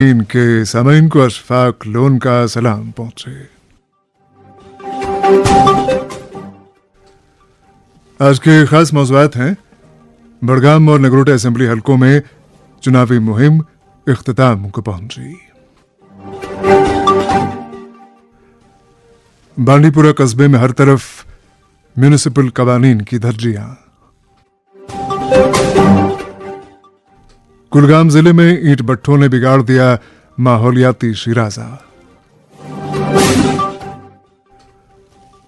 इनके सामीन को अशफाक लोन का सलाम पहुंचे। आज के खास मौज़ूआत हैं बड़गाम और नगरोटा असेंबली हलकों में चुनावी मुहिम इख्तिताम को पहुंची। बांडीपुरा कस्बे में हर तरफ म्यूनिसिपल कवानीन की धज्जियां। कुलगाम जिले में ईंट भट्ठों ने बिगाड़ दिया माहौलियाती शिराजा।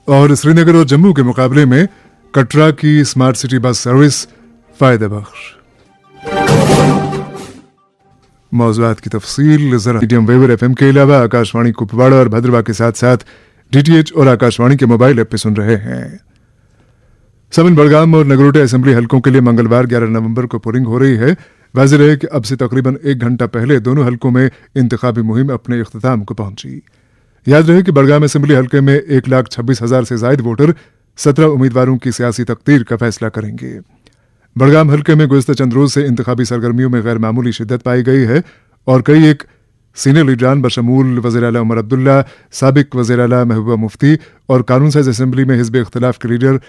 और श्रीनगर और जम्मू के मुकाबले में कटरा की स्मार्ट सिटी बस सर्विस फायदे बख्श। मौज़ूआत की तफसील जरा मीडियम वेवर एफएम के अलावा आकाशवाणी कुपवाड़ा और भद्रवा के साथ साथ डीटीएच और आकाशवाणी के मोबाइल ऐप पे सुन रहे हैं। समिन बड़गाम और नगरोटा असेंबली हलकों के लिए मंगलवार 11 नवंबर को पोलिंग हो रही है। वाज़ेह है कि अब से तकरीबन 1 घंटा पहले दोनों हलकों में इंतखाबी मुहिम अपने इख्तिताम को पहुंची। याद रहे कि बड़गाम असेंबली हलके में 1,26,000 से ज्यादा वोटर 17 उम्मीदवारों की सियासी तकदीर का फैसला करेंगे। बड़गाम हलके में गुज़िश्ता चंद रोज से इंतखाबी सरगर्मियों में गैर मामूली शिद्दत पाई गई है और कई एक सीनियर लीडरान बशमूल वज़ीर आला उमर अब्दुल्ला, साबिक वज़ीर आला महबूबा मुफ्ती और कानून साज असेंबली में हिज़्ब इख्तिलाफ के लीडर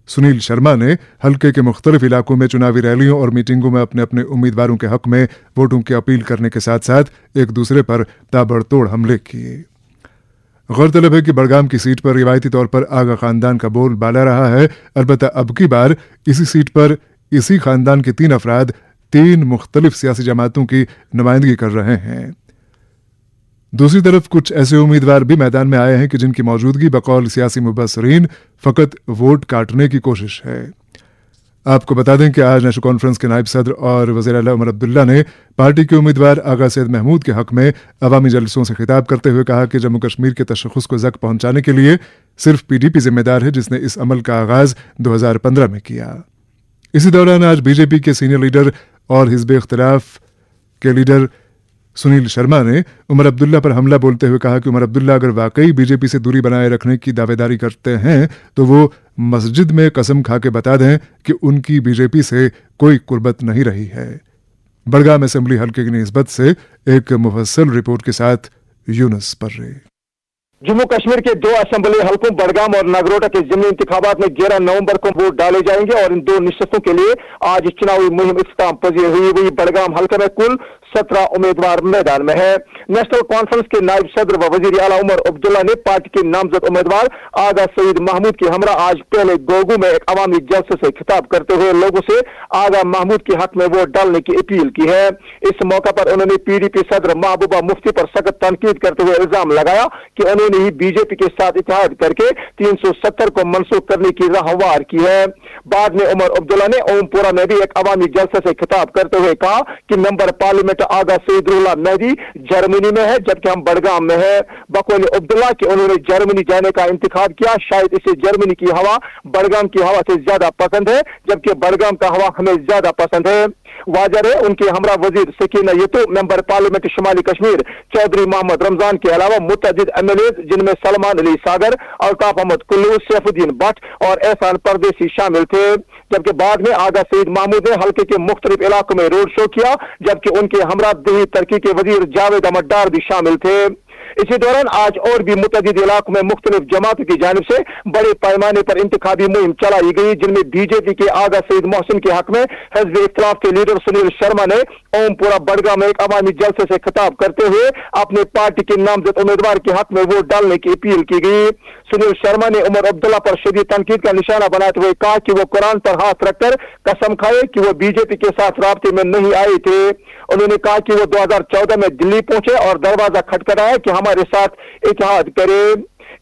सुनील शर्मा ने हलके के मुख्तलिफ इलाकों में चुनावी रैलियों और मीटिंगों में अपने अपने उम्मीदवारों के हक में वोटों की अपील करने के साथ साथ एक दूसरे पर ताबड़तोड़ हमले किए। गौरतलब है कि बड़गाम की सीट पर रिवायती तौर पर आगा खानदान का बोल बाला रहा है। अलबत्ता अब की बार इसी सीट पर इसी खानदान के 3 अफराद 3 मुख्तलिफ सियासी जमातों की नुमाइंदगी कर रहे हैं। दूसरी तरफ कुछ ऐसे उम्मीदवार भी मैदान में आए हैं कि जिनकी मौजूदगी बकौल सियासी मुबस्सरीन फकत वोट काटने की कोशिश है। आपको बता दें कि आज नेशनल कॉन्फ्रेंस के नायब सदर और वज़ीर आला उमर अब्दुल्ला ने पार्टी के उम्मीदवार आगा सैयद महमूद के हक में अवामी जलसों से खिताब करते हुए कहा कि जम्मू कश्मीर के तशख़्ख़ुस को ज़क पहुंचाने के लिए सिर्फ पीडीपी जिम्मेदार है, जिसने इस अमल का आगाज 2015 में किया। इसी दौरान आज बीजेपी के सीनियर लीडर और हिज़्ब इख्तिलाफ के लीडर सुनील शर्मा ने उमर अब्दुल्ला पर हमला बोलते हुए कहा कि उमर अब्दुल्ला अगर वाकई बीजेपी से दूरी बनाए रखने की दावेदारी करते हैं तो वो मस्जिद में कसम खा के बता दें कि उनकी बीजेपी से कोई कुर्बत नहीं रही है। बड़गाम असेंबली हल्के की निस्बत से एक मुफस्सल रिपोर्ट के साथ यूनुस पर्रे। जम्मू कश्मीर के 2 असेंबली हलकों बड़गाम और नगरोटा के ज़िमनी इंतखाबात में 11 नवंबर को वोट डाले जाएंगे और इन 2 निश्चितों के लिए आज चुनावी मुहिम इख्तिताम पजीर हुई। बड़गाम हलके में कुल 17 उम्मीदवार मैदान में है। नेशनल कॉन्फ्रेंस के नायब सदर व वज़ीर आला उमर अब्दुल्ला ने पार्टी के नामजद उम्मीदवार आगा सईद महमूद के हमरा आज पहले गोगू में एक अवामी जलसे से खिताब करते हुए लोगों से आगा महमूद के हक में वोट डालने की अपील की है। इस मौका पर उन्होंने पीडीपी सदर महबूबा मुफ्ती पर सख्त तनकीद करते हुए इल्जाम लगाया कि उन्होंने ही बीजेपी के साथ इत्तेहाद करके 370 को मनसूख करने की राह हमवार की है। बाद में उमर अब्दुल्ला ने ओमपुरा में भी एक अवामी जलसे से खिताब करते हुए कहा कि मेंबर पार्लियामेंट आगा सईदुल्लाह मेहदी जर्मनी में है जबकि हम बड़गाम में है। बकौल अब्दुल्ला कि उन्होंने जर्मनी जाने का इंतखाब किया, शायद इसे जर्मनी की हवा बड़गाम की हवा से ज्यादा पसंद है जबकि बड़गाम का हवा हमें ज्यादा पसंद है। वाजह है उनके हमरा वजीर सकीना यतो, मेंबर पार्लियामेंट शुमाली कश्मीर चौधरी मोहम्मद रमजान के अलावा मुतअद्दिद एमएलए जिनमें सलमान अली सागर, अल्ताफ अहमद कुल्लू, सैफुद्दीन भट्ट और एहसान परदेसी शामिल थे। जबकि बाद में आगा सईद महमूद ने हल्के के मुख्तलिफ इलाकों में रोड शो किया जबकि उनके हमरा देही तरक्की के वजीर जावेद अहमद डार भी शामिल थे। इसी दौरान आज और भी मुतअद्दिद इलाकों में मुख्तलिफ जमातों की जानिब से बड़े पैमाने पर इंतखाबी मुहिम चलाई गई जिनमें बीजेपी के आगा सईद मोहसिन के हक में हिज़्ब इख्तिलाफ के लीडर सुनील शर्मा ने ओमपुरा बड़गाम में एक अवामी जलसे से खिताब करते हुए अपने पार्टी के नामजद उम्मीदवार के हक में वोट डालने की अपील की गई। सुनील शर्मा ने उमर अब्दुल्ला पर शदीद तनकीद का निशाना बनाते हुए कहा कि वो कुरान पर हाथ रखकर कसम खाए कि वो बीजेपी के साथ राब्ते में नहीं आए थे। उन्होंने कहा कि वो 2014 में दिल्ली पहुंचे और दरवाजा खटखटाया कि हमारे साथ इत्तेहाद करे।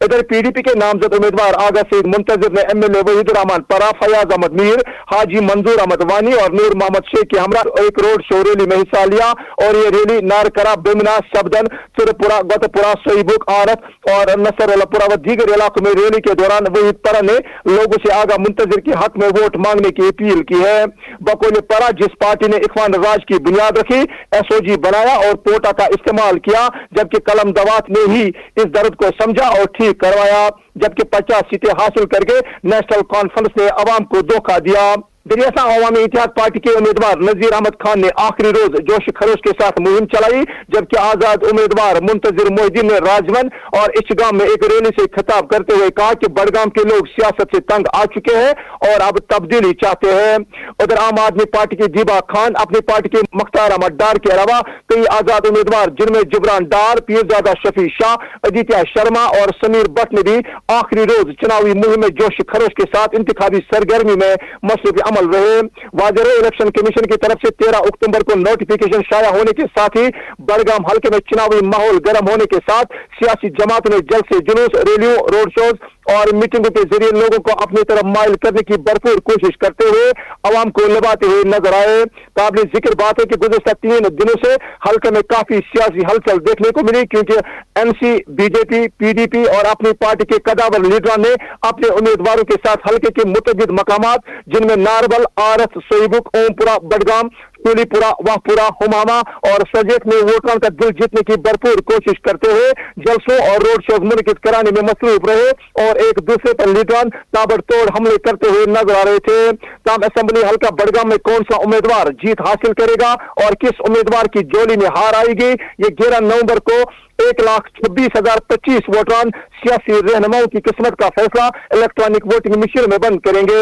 इधर पीडीपी के नामजद उम्मीदवार आगा सईद मुंतजिर ने एमएलए वहीदुर रहमान परा, फयाज अहमद मीर, हाजी मंजूर अहमद वानी और नूर मोहम्मद शेख के हमरा एक रोड शो रैली में हिस्सा लिया और ये रैली नारकरा, बेमिना, सबदन, तिरपुरा, गतपुरा, सोईबुक, आरफ और नसरुल्लापुरा व दीगर इलाकों में रैली के दौरान वहीद परा ने लोगों से आगा मुंतजिर के हक में वोट मांगने की अपील की है। बकौल परा जिस पार्टी ने इखवान राज की बुनियाद रखी, एसओजी बनाया और पोटा का इस्तेमाल किया जबकि कलम दवात ने ही इस दर्द को समझा और ठीक करवाया, जबकि 50 सीटें हासिल करके नेशनल कॉन्फ्रेंस ने अवाम को धोखा दिया। दरियासा अवामी इत्तेहाद पार्टी के उम्मीदवार नजीर अहमद खान ने आखिरी रोज जोश खरोश के साथ मुहिम चलाई, जबकि आजाद उम्मीदवार मुंतजिर मोहिद्दीन ने राजवन और इचगाम में एक रैली से खिताब करते हुए कहा कि बड़गाम के लोग सियासत से तंग आ चुके हैं और अब तब्दीली चाहते हैं। उधर आम आदमी पार्टी की दीबा खान, अपनी पार्टी के मुख्तार अहमद डार के अलावा कई आजाद उम्मीदवार जिनमें जिब्रान डार, पीरजादा शफी शाह, अदित्य शर्मा और समीर भट्ट ने भी आखिरी रोज चुनावी मुहिम में जोश खरोश के साथ इंतखाबी सरगर्मी में मसरूफ अमल रहे। वाज़ेह इलेक्शन कमीशन की तरफ से 13 अक्टूबर को नोटिफिकेशन शाया होने के साथ ही बड़गाम हल्के में चुनावी माहौल गर्म होने के साथ सियासी जमात ने जल्द से जुलूस, रैलियों, रोड शोज और मीटिंगों के जरिए लोगों को अपनी तरफ माइल करने की भरपूर कोशिश करते हुए अवाम को लबाते हुए नजर आए। काबिल जिक्र बात है कि गुज़श्ता 3 दिनों से हल्के में काफी सियासी हलचल देखने को मिली, क्योंकि एनसी, बीजेपी, पीडीपी और अपनी पार्टी के कदावर लीडरों ने अपने उम्मीदवारों के साथ हल्के के मुतअद्दिद मकामात जिनमें नारबल, आरस, सोईबुक, ओमपुरा, बडगाम, टोलीपुरा, वाहपुरा, हुमामा और सजेक में वोटरों का दिल जीतने की भरपूर कोशिश करते हुए जलसों और रोड शोज मुनक़िद कराने में मसरूफ रहे और एक दूसरे पर लीडरान ताबड़तोड़ हमले करते हुए नजर आ रहे थे। ताम असेंबली हल्का बड़गाम में कौन सा उम्मीदवार जीत हासिल करेगा और किस उम्मीदवार की जोली में हार आएगी, ये 11 नवंबर को 1,26,025 वोटरान सियासी रहनुमाओं की किस्मत का फैसला इलेक्ट्रॉनिक वोटिंग मशीन में बंद करेंगे।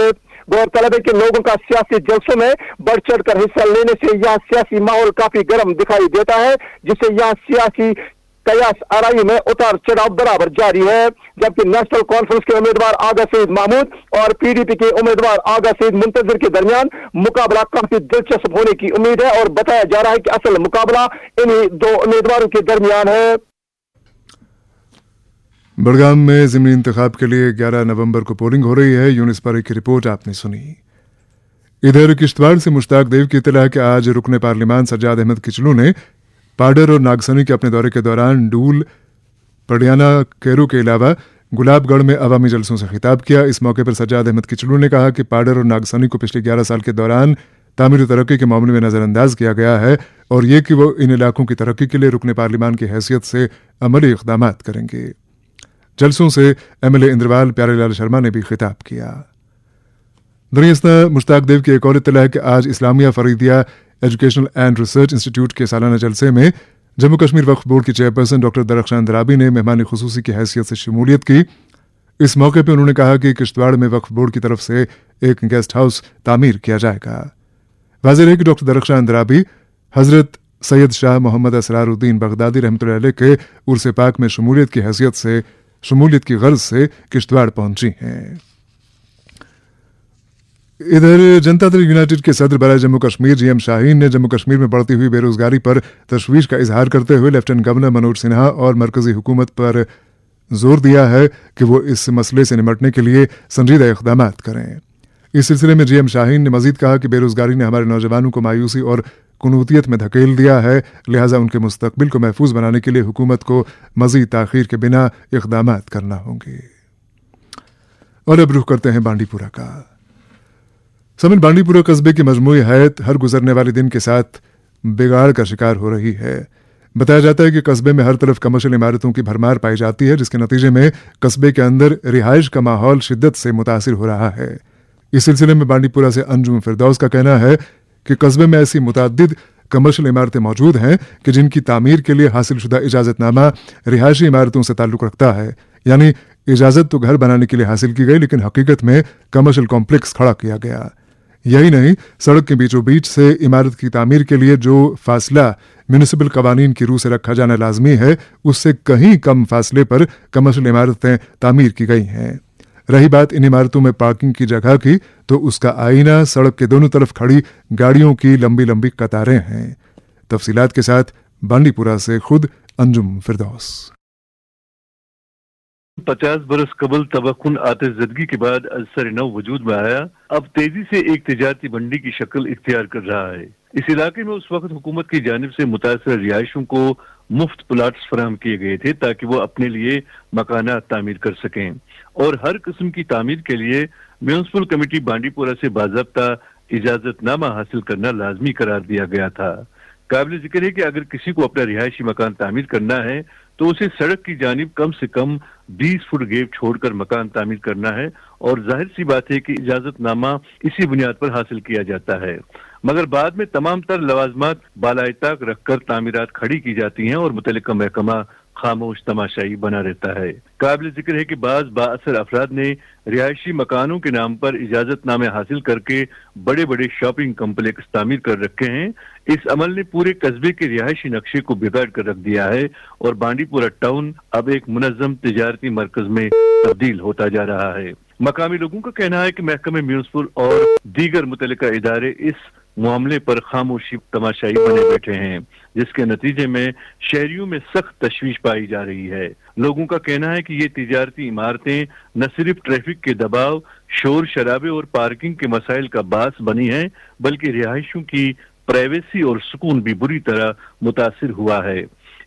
गौरतलब है कि लोगों का सियासी जलसों में बढ़ चढ़ कर हिस्सा लेने से यहाँ सियासी माहौल काफी गर्म दिखाई देता है, जिससे यहाँ सियासी कयास आराई में उतार चढ़ाव बराबर जारी है। जबकि नेशनल कॉन्फ्रेंस के उम्मीदवार आगा सईद महमूद और पीडीपी के उम्मीदवार आगा सईद मुंतजिर के दरमियान मुकाबला काफी दिलचस्प होने की उम्मीद है और बताया जा रहा है कि असल मुकाबला इन्हीं 2 उम्मीदवारों के दरमियान है। बड़गाम में ज़िमनी इंतखाब के लिए 11 नवंबर को पोलिंग हो रही है। यूनिस पर की रिपोर्ट आपने सुनी। इधर किश्तवाड़ से मुश्ताक देव की इत्तला है कि आज रुकने पार्लिमान सज्जाद अहमद किचलू ने पाडर और नागसनी के अपने दौरे के दौरान डूल, पडियाना, केरू के अलावा गुलाबगढ़ में अवामी जलसों से खिताब किया। इस मौके पर सज्जाद अहमद किचलू ने कहा कि पाडर और नागसनी को पिछले 11 साल के दौरान तामीर तरक्की के मामले में नज़रअंदाज किया गया है और ये कि वो इन इलाकों की तरक्की के लिए रुकने पार्लिमान की हैसियत से अमली इक़दाम करेंगे। जलसों से एमएलए इंद्रवाल प्यारेलाल शर्मा ने भी खिताब किया। दरियास्ता मुश्ताक देव की एक और इत्तला है कि आज Islamia Faridia educational and research institute के सालाना जलसे में जम्मू कश्मीर वक्फ बोर्ड की चेयरपर्सन डॉक्टर दरख्शान दराबी ने मेहमान खुसूसी की हैसियत से शमूलियत की। इस मौके पर उन्होंने कहा कि किश्तवाड़ में वक्फ बोर्ड की तरफ से एक गेस्ट हाउस तामीर किया जाएगा। वाज़ेह है कि डॉक्टर दरख्शान दराबी हजरत सैयद शाह मोहम्मद असरारुद्दीन बगदादी रहमतुल्लाह अलैह के उर्स पाक में शमूलियत की गर्ज से किश्तवाड़ पहुंची हैं। इधर जनता दल यूनाइटेड के सदर बराए जम्मू कश्मीर जीएम शाहीन ने जम्मू कश्मीर में बढ़ती हुई बेरोजगारी पर तशवीश का इजहार करते हुए लेफ्टिनेंट गवर्नर मनोज सिन्हा और मरकजी हुकूमत पर जोर दिया है कि वो इस मसले से निपटने के लिए संजीदा इक़दाम करें। इस सिलसिले में जीएम शाहीन ने मजीद कहा कि बेरोजगारी ने हमारे नौजवानों को मायूसी और कुनूतियत में धकेल दिया है, लिहाजा उनके मुस्तकबिल को महफूज बनाने के लिए हुकूमत को मजीद ताखीर के बिना इक़दाम करना होंगे। और अब रुख करते हैं बांडीपुरा का। समिल बांडीपुरा कस्बे की मजमूई हयात हर गुजरने वाले दिन के साथ बिगाड़ का शिकार हो रही है। बताया जाता है कि कस्बे में हर तरफ कमर्शियल इमारतों की भरमार पाई जाती है, जिसके नतीजे में कस्बे के अंदर रिहाइश का माहौल शिद्दत से मुतासिर हो रहा है। इस सिलसिले में बांडीपुरा से अंजुम फिरदौस का कहना है कि कस्बे में ऐसी मुतअद्दिद कमर्शियल इमारतें मौजूद हैं कि जिनकी तामीर के लिए हासिल शुदा इजाज़तनामा रिहायशी इमारतों से ताल्लुक़ रखता है। यानी इजाज़त तो घर बनाने के लिए हासिल की गई, लेकिन हकीकत में कमर्शियल कॉम्प्लेक्स खड़ा किया गया। यही नहीं, सड़क के बीचों बीच से इमारत की तामीर के लिए जो फासला म्यूनिसिपल कवानीन की रूह से रखा जाना लाजमी है, उससे कहीं कम फासले पर कमर्शियल इमारतें तामीर की गई हैं। रही बात इन इमारतों में पार्किंग की जगह की, तो उसका आईना सड़क के दोनों तरफ खड़ी गाड़ियों की लंबी लंबी कतारें हैं। तफसीलात के साथ बांडीपुरा से खुद अंजुम फिरदौस। 50 बरस कबल तबक्कुन आतिशज़दगी के बाद असर नौ वजूद में आया, अब तेजी से एक तिजारती मंडी की शक्ल इख्तियार कर रहा है। इस इलाके में उस वक्त हुकूमत की जानिब से मुतासर रिहायशों को मुफ्त प्लाट्स फराहम किए गए थे ताकि वो अपने लिए मकानात तामीर कर सकें, और हर किस्म की तामीर के लिए म्यूनिसिपल कमेटी बांडीपुरा से बाज़ाब्ता इजाजतनामा हासिल करना लाजमी करार दिया गया था। काबिल जिक्र है कि अगर किसी को अपना रिहायशी मकान तामीर करना है تو اسے سڑک کی جانب کم سے کم 20 فٹ گیپ چھوڑ کر مکان تعمیر کرنا ہے، اور ظاہر سی بات ہے کہ اجازت نامہ اسی بنیاد پر حاصل کیا جاتا ہے، مگر بعد میں تمام تر لوازمات بالائے طاق رکھ کر تعمیرات کھڑی کی جاتی ہیں اور متعلقہ محکمہ خاموش تماشائی بنا رہتا ہے۔ قابل ذکر ہے کہ بعض بااثر افراد نے رہائشی مکانوں کے نام پر اجازت نامے حاصل کر کے بڑے بڑے شاپنگ کمپلیکس تعمیر کر رکھے ہیں۔ اس عمل نے پورے قصبے کے رہائشی نقشے کو بگاڑ کر رکھ دیا ہے اور بانڈی پورہ ٹاؤن اب ایک منظم تجارتی مرکز میں تبدیل ہوتا جا رہا ہے۔ مقامی لوگوں کا کہنا ہے کہ محکمہ میونسپل اور دیگر متعلقہ ادارے اس معاملے پر خاموشی تماشائی بنے بیٹھے ہیں، جس کے نتیجے میں شہریوں میں سخت تشویش پائی جا رہی ہے۔ لوگوں کا کہنا ہے کہ یہ تجارتی عمارتیں نہ صرف ٹریفک کے دباؤ، شور شرابے اور پارکنگ کے مسائل کا باعث بنی ہیں، بلکہ رہائشیوں کی پرائیویسی اور سکون بھی بری طرح متاثر ہوا ہے۔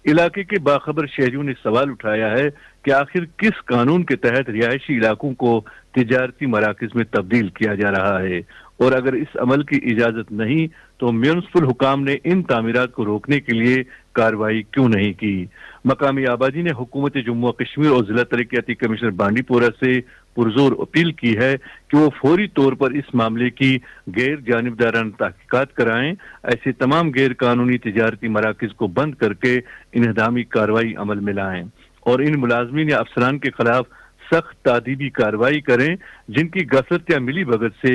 علاقے کے باخبر شہریوں نے سوال اٹھایا ہے کہ آخر کس قانون کے تحت رہائشی علاقوں کو تجارتی مراکز میں تبدیل کیا جا رہا ہے، اور اگر اس عمل کی اجازت نہیں تو میونسپل حکام نے ان تعمیرات کو روکنے کے لیے کارروائی کیوں نہیں کی؟ مقامی آبادی نے حکومت جموں و کشمیر اور ضلع ترقیاتی کمشنر بانڈی پورہ سے پرزور اپیل کی ہے کہ وہ فوری طور پر اس معاملے کی غیر جانبدارانہ تحقیقات کرائیں، ایسے تمام غیر قانونی تجارتی مراکز کو بند کر کے انہدامی کارروائی عمل میں لائیں، اور ان ملازمین یا افسران کے خلاف سخت تادیبی کارروائی کریں جن کی غفلت یا ملی بھگت سے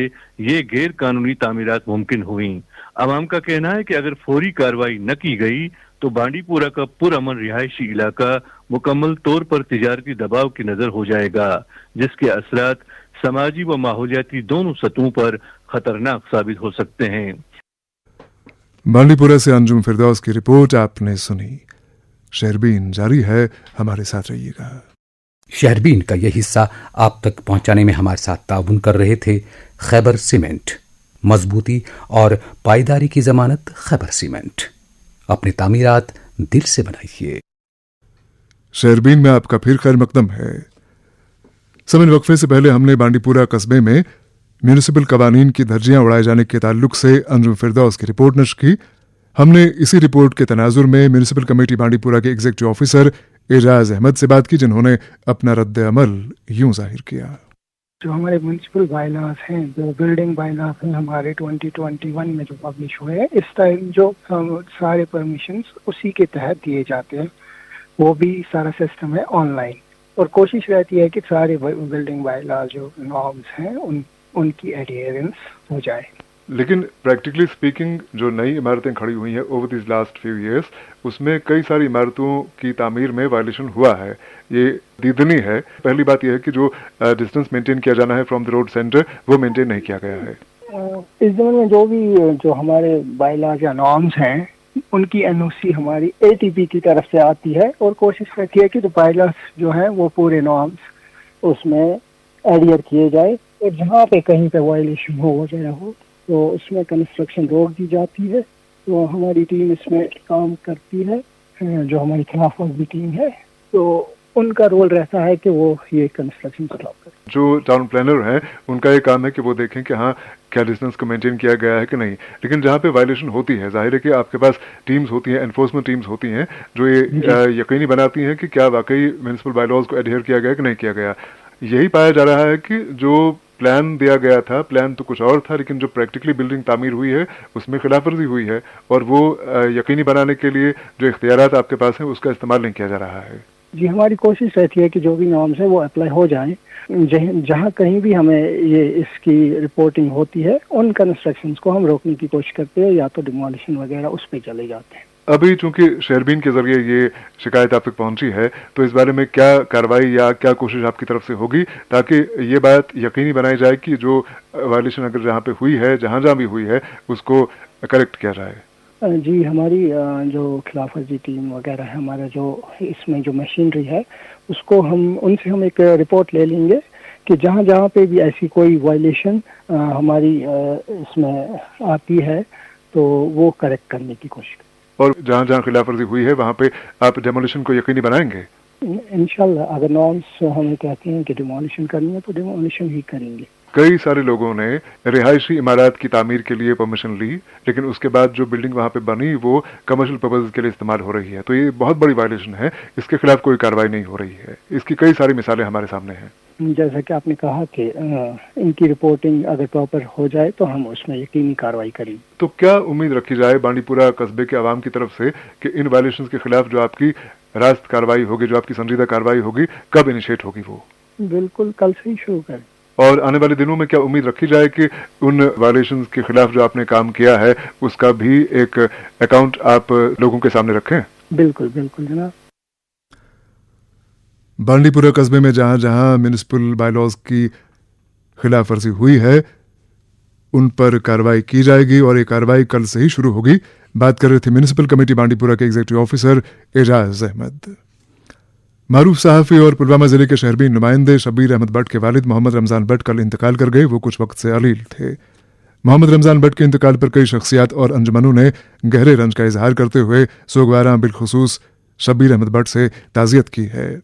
یہ غیر قانونی تعمیرات ممکن ہوئیں۔ عوام کا کہنا ہے کہ اگر فوری کارروائی نہ کی گئی تو بانڈی پورہ کا پرامن رہائشی علاقہ مکمل طور پر تجارتی دباؤ کی نظر ہو جائے گا، جس کے اثرات سماجی و ماحولیاتی دونوں سطحوں پر خطرناک ثابت ہو سکتے ہیں۔ بانڈی پورہ سے انجم فردوس کی رپورٹ آپ نے سنی۔ شہربین جاری ہے، ہمارے ساتھ رہیے گا۔ شہربین کا یہ حصہ آپ تک پہنچانے میں ہمارے ساتھ تعاون کر رہے تھے خیبر سیمنٹ، مضبوطی اور پائیداری کی ضمانت خیبر سیمنٹ، اپنی تعمیرات دل سے بنائیے۔ شہربین میں آپ کا پھر خیر مقدم ہے۔ سمن وقفے سے پہلے ہم نے بانڈی پورہ قصبے میں میونسپل قوانین کی دھجیاں اڑائے جانے کے تعلق سے انجم فردوس کی رپورٹ نشر کی۔ ہم نے اسی رپورٹ کے تناظر میں میونسپل کمیٹی بانڈی پورہ کے ایگزیکٹو آفیسر اعجاز احمد سے بات کی، جنہوں نے اپنا رد عمل یوں ظاہر کیا۔ جو ہمارے میونسپل بائی لاز ہیں، جو بلڈنگ بائی لاز ہیں ہمارے 2021 میں جو پبلش ہوئے ہیں، اس ٹائم جو سارے پرمیشنز اسی کے تحت دیے جاتے ہیں، وہ بھی سارا سسٹم ہے آن لائن، اور کوشش رہتی ہے کہ سارے بلڈنگ بائی لاز جو نارمز ہیں ان کی ایڈیئرنس ہو جائے۔ لیکن پریکٹیکلی سپیکنگ جو نئی عمارتیں کھڑی ہوئی ہیں over these last few years, اس میں کئی ساری عمارتوں کی تعمیر میں وائلیشن ہوا ہے، یہ دیدنی ہے۔ پہلی بات یہ ہے کہ جو ڈسٹینس مینٹین کیا جانا ہے فرام دا روڈ سینٹر، وہ مینٹین نہیں کیا گیا ہے۔ اس زمانے میں جو ہمارے بائی لاز یا نارمز ہیں، ان کی این او سی ہماری اے ٹی پی کی طرف سے آتی ہے، اور کوشش رہتی ہے کہ جو بائی لاز جو ہیں وہ پورے نارمز اس میں ایڈیئر کیے جائے، اور جہاں پہ کہیں پہ وائلیشن ہو وغیرہ ہو تو اس میں کنسٹرکشن روک دی جاتی ہے۔ تو ہماری ٹیم اس میں کام کرتی ہے، جو ہماری خلاف ورزی ٹیم ہے، تو ان کا رول رہتا ہے کہ وہ یہ کنسٹرکشن اسٹاپ کریں۔ جو ٹاؤن پلانر ہیں ان کا یہ کام ہے کہ وہ دیکھیں کہ ہاں کیا ڈسٹینس کو مینٹین کیا گیا ہے کہ نہیں، لیکن جہاں پہ وائلیشن ہوتی ہے ظاہر ہے کہ آپ کے پاس ٹیمز ہوتی ہیں، انفورسمنٹ ٹیمز ہوتی ہیں جو یہ یقینی بناتی ہیں کہ کیا واقعی میونسپل بائی لاز کو ایڈہیئر کیا گیا کہ نہیں کیا گیا۔ یہی پایا جا رہا ہے کہ جو پلان دیا گیا تھا، پلان تو کچھ اور تھا، لیکن جو پریکٹیکلی بلڈنگ تعمیر ہوئی ہے اس میں خلاف ورزی ہوئی ہے، اور وہ یقینی بنانے کے لیے جو اختیارات آپ کے پاس ہیں اس کا استعمال نہیں کیا جا رہا ہے۔ جی، ہماری کوشش رہتی ہے کہ جو بھی نارمز ہیں وہ اپلائی ہو جائیں، جہاں کہیں بھی ہمیں یہ اس کی رپورٹنگ ہوتی ہے ان کنسٹرکشنز کو ہم روکنے کی کوشش کرتے ہیں، یا تو ڈیمولیشن وغیرہ اس پہ چلے جاتے ہیں۔ ابھی چونکہ شہربین کے ذریعے یہ شکایت آپ تک پہنچی ہے، تو اس بارے میں کیا کارروائی یا کیا کوشش آپ کی طرف سے ہوگی تاکہ یہ بات یقینی بنائی جائے کہ جو وائلیشن اگر جہاں پہ ہوئی ہے، جہاں بھی ہوئی ہے، اس کو کریکٹ کیا جائے؟ جی، ہماری جو خلاف ورزی ٹیم وغیرہ ہے، ہمارا جو اس میں جو مشینری ہے، اس کو ان سے ہم ایک رپورٹ لے لیں گے کہ جہاں جہاں پہ بھی ایسی کوئی وائلیشن ہماری اس میں آتی ہے تو وہ کریکٹ کرنے کی کوشش کریں۔ اور جہاں جہاں خلاف ورزی ہوئی ہے وہاں پہ آپ ڈیمولیشن کو یقینی بنائیں گے؟ انشاءاللہ اگر نارمز ہمیں کہتے ہیں کہ ڈیمولیشن کرنی ہے تو ڈیمولیشن ہی کریں گے۔ कई सारे लोगों ने रिहायशी इमारत की तामीर के लिए परमिशन ली, लेकिन उसके बाद जो बिल्डिंग वहां पे बनी वो कमर्शियल पर्पज के लिए इस्तेमाल हो रही है। तो ये बहुत बड़ी वायलेशन है, इसके खिलाफ कोई कार्रवाई नहीं हो रही है। इसकी कई सारी मिसालें हमारे सामने हैं। जैसा कि आपने कहा कि इनकी रिपोर्टिंग अगर प्रॉपर हो जाए तो हम उसमें यकीनी कार्रवाई करें। तो क्या उम्मीद रखी जाए बांडीपुरा कस्बे के आवाम की तरफ से कि इन वायलेशन के खिलाफ जो आपकी रास्त कार्रवाई होगी, जो आपकी संजीदा कार्रवाई होगी, कब इनिशिएट होगी वो? बिल्कुल कल से ही शुरू करें। और आने वाले दिनों में क्या उम्मीद रखी जाए कि उन वायलेशंस के खिलाफ जो आपने काम किया है उसका भी एक अकाउंट आप लोगों के सामने रखें? बिल्कुल बिल्कुल जनाब। बांडीपुरा कस्बे में जहां जहां म्युनिसिपल बायलॉज की खिलाफ वर्जी हुई है उन पर कार्रवाई की जाएगी और ये कार्रवाई कल से ही शुरू होगी। बात कर रहे थे म्युनिसिपल कमेटी बांडीपुरा के एग्जीक्यूटिव ऑफिसर एजाज अहमद। मारूफ सहाफी और पुलवामा जिले के शहरबीन नुमाइंदे शब्बीर अहमद भट्ट के वालिद मोहम्मद रमजान भट्ट कल इंतकाल कर गए। वो कुछ वक्त से अलील थे। मोहम्मद रमजान भट्ट के इंतकाल पर कई शख्सियात और अंजमनों ने गहरे रंज का इजहार करते हुए सोगवारा बिलखुसूस शब्बीर अहमद भट्ट से ताज़ियत की है।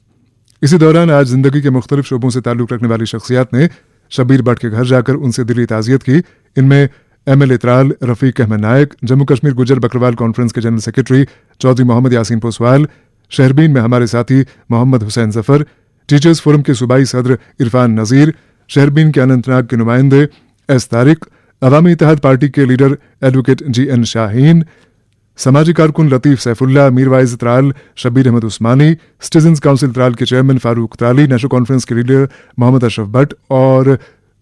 इसी दौरान आज जिंदगी के मुख्तलिफ शोबों से ताल्लुक रखने वाली शख्सियात ने शब्बीर भट्ट के घर जाकर उनसे दिली ताज़ियत की। इनमें MLA त्राल रफीक अहमद नायक, जम्मू कश्मीर गुजर बकरवाल कॉन्फ्रेंस के जनरल सेक्रेटरी चौधरी मोहम्मद यासीन पोसवाल, शहरबीन में हमारे साथी मोहम्मद हुसैन जफर, टीचर्स फोरम के सूबाई सदर इरफान नज़ीर, शहरबीन के अनंतनाग के नुमाइंदे S तारिक, अवामी इत्तेहाद पार्टी के लीडर एडवोकेट GN शाहीन, समाजी कारकुन लतीफ सैफुल्ला, मीरवाइज त्राल, शब्बीर अहमद उस्मानी, सिटीजन्स काउंसिल त्राल के चेयरमैन फारूक त्राली, नेशनल कॉन्फ्रेंस के लीडर मोहम्मद अशरफ भट्ट और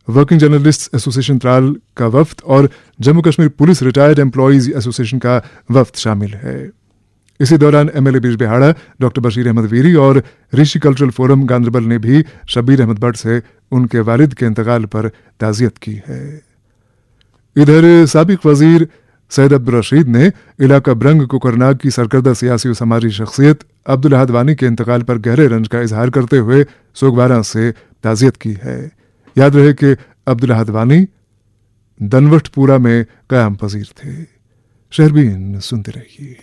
वर्किंग जर्नलिस्ट एसोसिएशन त्राल का वफ्द और Jammu Kashmir police retired employees association का वफ्द शामिल है। इसी दौरान MLA बिजबिहाड़ा डॉक्टर बशीर अहमद वीरी और ऋषि कल्चरल फोरम गांधरबल ने भी शब्बीर अहमद भट्ट से उनके वालिद के इंतकाल पर ताज़ियत की है। इधर साबिक वजीर सैयद अब्दुल रशीद ने इलाका ब्रंग कुकरनाग की सरकर्दा सियासी और समाजी शख्सियत अब्दुल अहद वानी के इंतकाल पर गहरे रंज का इजहार करते हुए सोगवारा से ताज़ियत की है। याद रहे कि अब्दुल अहद वानी दनवटपुरा में क़याम पजीर थे। शहरबीन सुनते रहिए।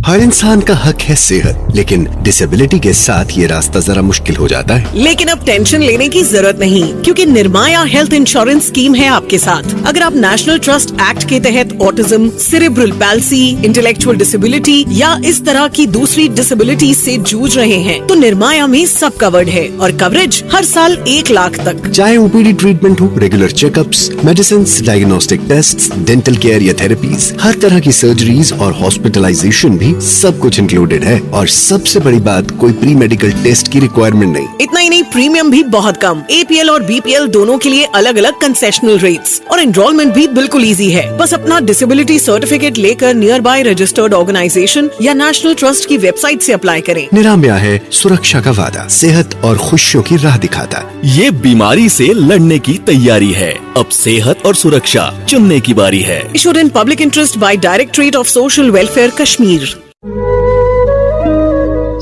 हर इंसान का हक है सेहत, लेकिन डिसेबिलिटी के साथ ये रास्ता जरा मुश्किल हो जाता है। लेकिन अब टेंशन लेने की जरूरत नहीं, क्योंकि निर्माया हेल्थ इंश्योरेंस स्कीम है आपके साथ। अगर आप नेशनल ट्रस्ट एक्ट के तहत autism, cerebral palsy, intellectual disability या इस तरह की दूसरी डिसेबिलिटी से जूझ रहे हैं तो निर्माया में सब कवर्ड है और कवरेज हर साल 1 लाख तक। चाहे OPD ट्रीटमेंट हो, regular checkups, medicine, diagnostic test, dental care या थेरेपीज, हर तरह की सर्जरीज और हॉस्पिटलाइजेशन भी सब कुछ इंक्लूडेड है। और सबसे बड़ी बात, कोई प्री मेडिकल टेस्ट की रिक्वायरमेंट नहीं। इतना ही नहीं, प्रीमियम भी बहुत कम। APL और BPL दोनों के लिए अलग अलग कंसेशनल रेट्स और एनरोलमेंट भी बिल्कुल इजी है। बस अपना डिसेबिलिटी सर्टिफिकेट लेकर नियर बाय रजिस्टर्ड ऑर्गेनाइजेशन या नेशनल ट्रस्ट की वेबसाइट से अप्लाई करें। निरामया है सुरक्षा का वादा, सेहत और खुशियों की राह दिखाता। ये बीमारी से लड़ने की तैयारी है। अब सेहत और सुरक्षा चुनने की बारी है। Issued in public interest by directorate of social welfare Kashmir.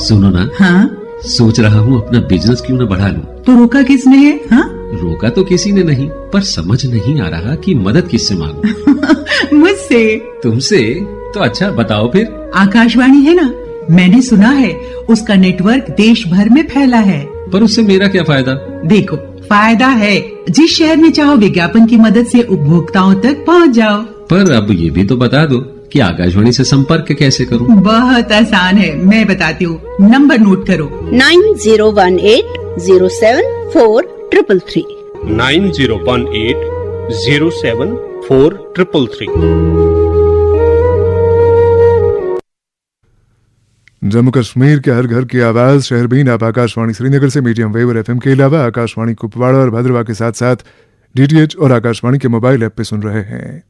सुनो ना, हाँ? सोच रहा हूँ अपना बिजनेस क्यों न बढ़ा लूं। तो रोका किसने है? हाँ? रोका तो किसी ने नहीं, पर समझ नहीं आ रहा कि मदद किससे मांगूं। मुझसे। तुमसे? तो अच्छा बताओ फिर। आकाशवाणी है ना, मैंने सुना है उसका नेटवर्क देश भर में फैला है। पर उससे मेरा क्या फायदा? देखो, फायदा है। जिस शहर में चाहो विज्ञापन की मदद से उपभोक्ताओं तक पहुँच जाओ। पर अब ये भी तो बता दो कि आकाशवाणी से संपर्क कैसे करूं? बहुत आसान है, मैं बताती हूँ। नंबर नोट करो। 9018074333 9018074333। जम्मू कश्मीर के हर घर की आवाज शहरबीन आप आकाशवाणी श्रीनगर से मीडियम वेव और FM के अलावा आकाशवाणी कुपवाड़ा और भद्रवाह के साथ साथ DTH और आकाशवाणी के मोबाइल ऐप पे सुन रहे हैं।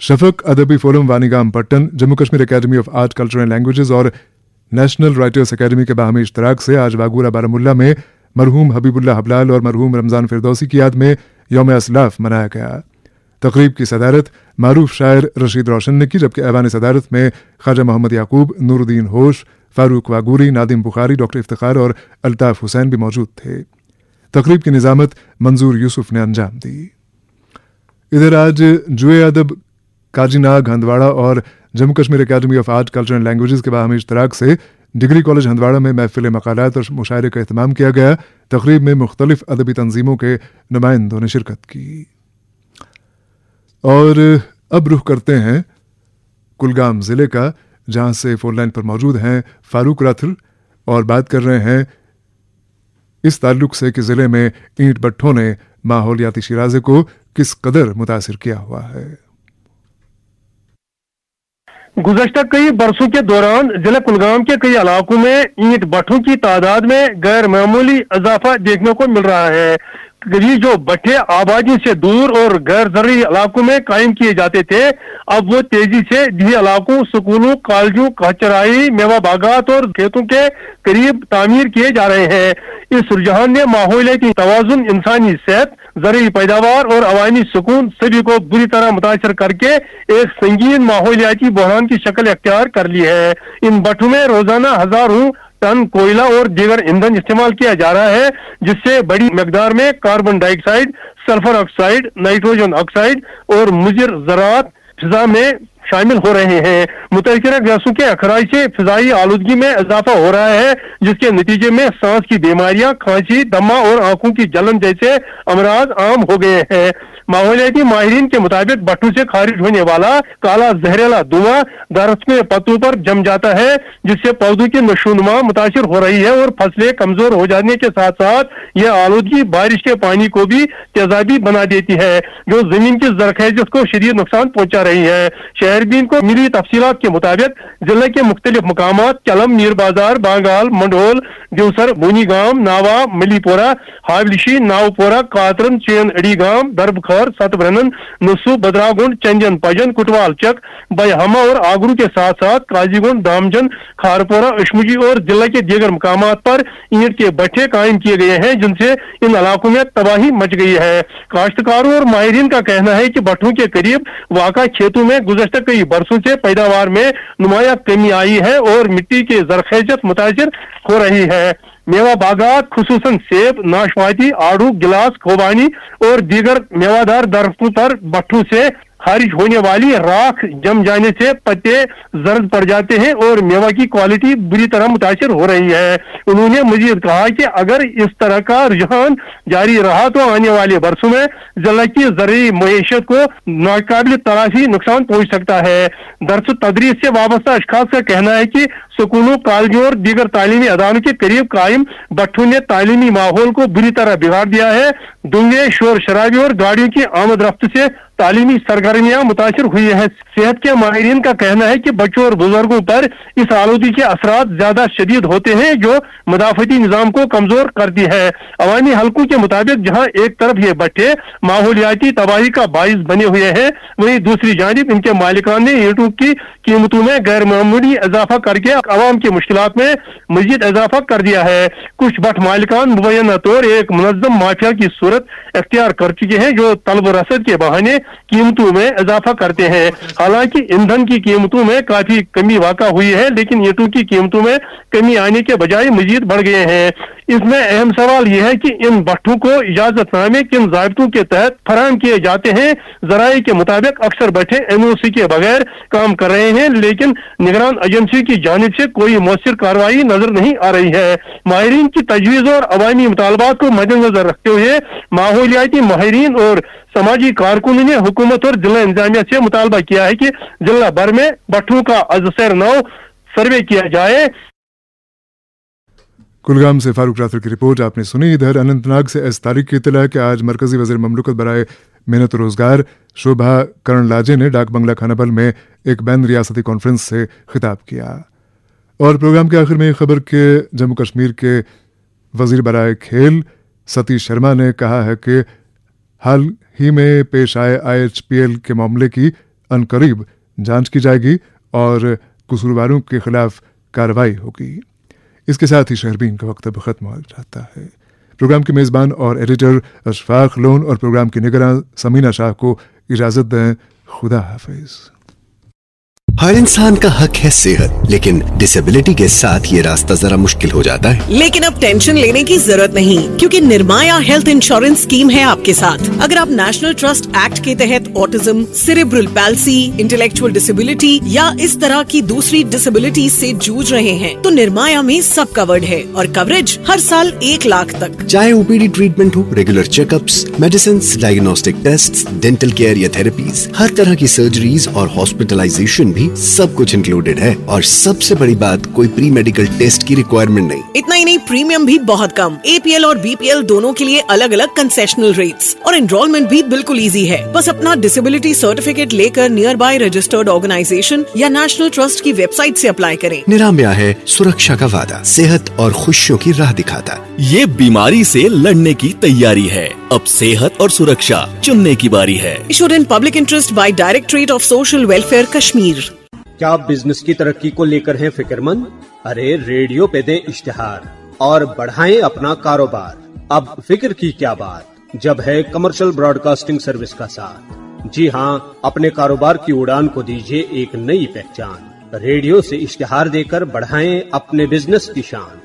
शफक अदबी forum Wanigam Pattan, Jammu Kashmir academy of art culture and languages और नेशनल राइटर्स एकेडमी के बाहमी इश्तराक से आज वागूरा बारामुल्ला में मरहूम हबीबुल्लाह हबलाल और मरहूम रमजान फिरदौसी की याद में यौम असलाफ मनाया गया। तकरीब की सदारत मारूफ शायर रशीद रोशन ने की, जबकि ऐवान सदारत में ख्वाजा मोहम्मद याकूब, नूरुद्दीन होश, फारूक वागूरी, नादिम बुखारी, डॉक्टर इफ्तिखार और अल्ताफ हुसैन भी मौजूद थे। तकरीब की निजामत मंजूर यूसुफ ने अंजाम दी। इधर आज जुए अदब काजीनाग हंदवाड़ा और Jammu Kashmir academy of art culture and languages के बाहमी इश्तराक से डिग्री कॉलेज हंदवाड़ा में महफिल मकालात और मुशायरे का एहतमाम किया गया। तकरीब में मुख्तलिफ अदबी तंजीमों के नुमाइंदों ने शिरकत की। और अब रुख करते हैं कुलगाम ज़िले का, जहां से फोन लाइन पर मौजूद हैं फारूक राथर और बात कर रहे हैं इस ताल्लुक से कि ज़िले में ईंट भट्ठों ने माहौलियाती शिराजे को किस कदर मुतासिर किया हुआ है। गुज़श्ता कई बरसों के दौरान जिला कुलगाम के कई इलाकों में ईंट भट्ठों की तादाद में गैर मामूली इजाफा देखने को मिल रहा है। ये जो भट्ठे आबादी से दूर और गैर जरूरी इलाकों में कायम किए जाते थे, अब वो तेजी से जिन इलाकों, स्कूलों, कॉलेजों, कचराई, मेवा बागात और खेतों के करीब तामीर किए जा रहे हैं। इस रुझान ने माहौलियाती तवाजुन, इंसानी सेहत, ज़रूरी पैदावार और अवामी सुकून सभी को बुरी तरह मुतासर करके एक संगीन माहौलियाती बहरान की शक्ल अख्तियार कर ली है। इन भट्ठों में रोजाना हजारों टन कोयला और दीगर ईंधन इस्तेमाल किया जा रहा है, जिससे बड़ी मकदार में carbon dioxide, sulphur oxide, nitrogen oxide और मुज़िर ज़रात फिजा में शामिल हो रहे हैं। मुतहरिक गैसों के अखराज से फिजाई आलूदगी में इजाफा हो रहा है, जिसके नतीजे में सांस की बीमारियां, खांसी, दमा और आंखों की जलन जैसे अमराज आम हो गए हैं। माहौलियाती माहिरीन के मुताबिक भट्टों से खारिज होने वाला काला जहरीला धुआं दरख्त के पत्तों पर जम जाता है, जिससे पौधों की नशोनुमा मुतासिर हो रही है और फसलें कमजोर हो जाने के साथ साथ यह आलूदगी बारिश के पानी को भी तेजाबी बना देती है, जो जमीन की जरखेजत को शदीद नुकसान पहुंचा रही है। शहरबीन को मिली तफसीलात के मुताबिक जिले के मुख्तलिफ मकामात कलम, मीर बाजार, बांगाल, मंडोल, देवसर, बोनीगाम, नावा, मलीपोरा, हावलिशी, नावपोरा, कातरन, चेन अड़ी गांव, दरबखर, सतब्रनन, नुसू, बदरागुंड, चंजन, पजन, कुटवाल चक, बयहमा और आगरू के साथ साथ काजीगुंड, दामजन, खारपोरा, अशमुजी और जिले के दीगर मकामात पर ईंट के भट्ठे कायम किए गए हैं, जिनसे इन इलाकों में तबाही मच गई है। काश्तकारों और माहिरीन का कहना है कि भट्ठों के करीब वाक़ा खेतों में गुज़श्ता कई बरसों से पैदावार में नुमाया कमी आई है और मिट्टी की जरखेजत मुतासिर हो रही है। मेवा बागात खुसूसन सेब, नाशपाती, आड़ू, गिलास, खोबानी और दीगर मेवादार दरख्तों पर भट्ठों से खारिज होने वाली राख जम जाने से पत्ते जर्द पड़ जाते हैं और मेवा की क्वालिटी बुरी तरह मुतासिर हो रही है। उन्होंने मजीद कहा कि अगर इस तरह का रुझान जारी रहा तो आने वाले बरसों में जिले की ज़रूरी मईशत को नाकाबिल तराशी नुकसान पहुंच सकता है। दर्स तदरीस से वाबस्ता अशखास का कहना है कि स्कूलों, कॉलेजों और दीगर तालीमी अदारों के करीब कायम भट्ठों ने तालीमी माहौल को बुरी तरह बिगाड़ दिया है। दुंगे, शोर शराबी और गाड़ियों की आमद रफ्त से तालीमी सरगर्मियां मुतासिर हुई है। सेहत के माहिरीन का कहना है कि बच्चों और बुजुर्गों पर इस आलूदगी के असरात ज्यादा शदीद होते हैं, जो मदाफती निजाम को कमजोर करती है। अवामी हलकों के मुताबिक जहां एक तरफ ये भट्ठे माहौलियाती तबाही का बाइस बने हुए हैं, वहीं दूसरी जानिब इनके मालिकान ने ईंटों की कीमतों में गैर मामूली इजाफा करके अवाम की मुश्किलात में मजीद इजाफा कर दिया है। कुछ भट्ट मालिकान मुबैना तौर एक मुनज़्ज़म माफिया की सूरत अख्तियार कर चुके हैं, जो तलब रसद के बहाने कीमतों में इजाफा करते हैं। हालांकि ईंधन की कीमतों में काफी कमी वाक़ा हुई है, लेकिन ईंटों की कीमतों में कमी आने के बजाय मजीद बढ़ गए हैं। इसमें अहम सवाल यह है कि इन भट्ठों को इजाजतनामे किन ज़ाब्तों के तहत फराहम किए जाते हैं। ज़राए के मुताबिक अक्सर भट्ठे NOC के बगैर काम कर रहे हैं, लेकिन निगरान एजेंसी की जानिब से कोई मौसर कार्रवाई नजर नहीं आ रही है। माहिरीन की तजवीज़ और अवामी मुतालबात को मद्देनजर रखते हुए माहौलियाती माहिरीन और समाजी कारकुनों ने हुकूमत और जिला इंतजामिया से मुतालबा किया है कि जिला भर में भट्ठों का अज़सर नौ सर्वे किया जाए। कुलगाम से फारूक राथर की रिपोर्ट आपने सुनी। इधर अनंतनाग से इस तारीख की इत्तला है कि आज मरकजी वज़ीर ममलकत बराए मेहनत रोजगार शोभा करनलाजे ने डाक बंगला खानाबल में एक बैन रियासती कॉन्फ्रेंस से खिताब किया। और प्रोग्राम के आखिर में खबर के जम्मू कश्मीर के वज़ीर बराए खेल सतीश शर्मा ने कहा है कि हाल ही में पेश आए IHPL के मामले की अनकरीब जांच की जाएगी और कसूरवारों के खिलाफ कार्रवाई होगी। इसके साथ ही शहरबीन का वक्त अब खत्म हो जाता है। प्रोग्राम के मेज़बान और एडिटर अशफाक लोन और प्रोग्राम की निगरान समीना शाह को इजाज़त दें। खुदा हाफिज़। हर इंसान का हक है सेहत, लेकिन डिसेबिलिटी के साथ ये रास्ता जरा मुश्किल हो जाता है। लेकिन अब टेंशन लेने की जरूरत नहीं, क्योंकि निर्माया हेल्थ इंश्योरेंस स्कीम है आपके साथ। अगर आप नेशनल ट्रस्ट एक्ट के तहत autism, cerebral palsy, intellectual disability या इस तरह की दूसरी डिसेबिलिटीज से जूझ रहे हैं, तो निर्माया में सब कवर्ड है और कवरेज हर साल 1 लाख तक। चाहे ओपीडी ट्रीटमेंट हो, regular checkups, medicine, diagnostic test, dental care या थेरेपीज, हर तरह की सर्जरीज और हॉस्पिटलाइजेशन भी सब कुछ इंक्लूडेड है। और सबसे बड़ी बात, कोई प्री मेडिकल टेस्ट की रिक्वायरमेंट नहीं। इतना ही नहीं, प्रीमियम भी बहुत कम। APL और BPL दोनों के लिए अलग अलग कंसेशनल रेट्स और एनरोलमेंट भी बिल्कुल इजी है। बस अपना डिसेबिलिटी सर्टिफिकेट लेकर नियर बाय रजिस्टर्ड ऑर्गेनाइजेशन या नेशनल ट्रस्ट की वेबसाइट से अप्लाई करें। निरामया है सुरक्षा का वादा, सेहत और खुशियों की राह दिखाता। ये बीमारी से लड़ने की तैयारी है। अब सेहत और सुरक्षा चुनने की बारी है। Issued in public interest by directorate of social welfare Kashmir. क्या आप बिजनेस की तरक्की को लेकर हैं फिक्रमंद? अरे रेडियो पे दें इश्तिहार और बढ़ाएं अपना कारोबार। अब फिक्र की क्या बात, जब है कमर्शियल ब्रॉडकास्टिंग सर्विस का साथ। जी हाँ, अपने कारोबार की उड़ान को दीजिए एक नई पहचान। रेडियो से इश्तिहार देकर बढ़ाएं अपने बिजनेस की शान।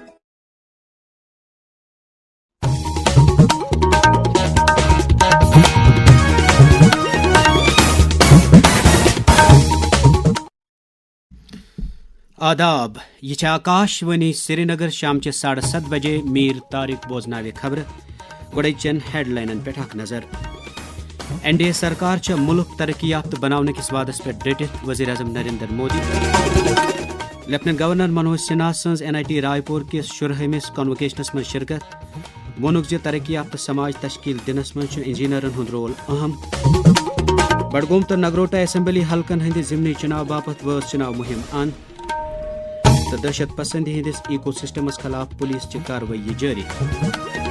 आदाब, यह आकाशवाणी श्रीनगर शाम 7:30 बजे मीर तारिक बोजनावे खबर गोड़चन हेडलाइन पे नजर। NDA सरकार मुल्क तरक्की याफ्त बनाने किस वादस पे डटित वज़ीर आज़म नरेंद्र मोदी। लेफ्टिनेंट गवर्नर मनोज सिन्हा सज NIT रायपुर किस 14हमिस कन्वोकेशनस में शिरकत। वोनुक ज तरक्की याफ्त समाज तश्कील दिनस में इंजीनियरन हुंद रोल अहम। बडगोम तो नगरोटा असेंबली हलकन हंद जिमनी चुनाव बापत वस चुनाव मुहिम अन। दहशत पसंदी हंदिस इको सिस्टमस खिलाफ पुलिस की कार्रवाई जारी।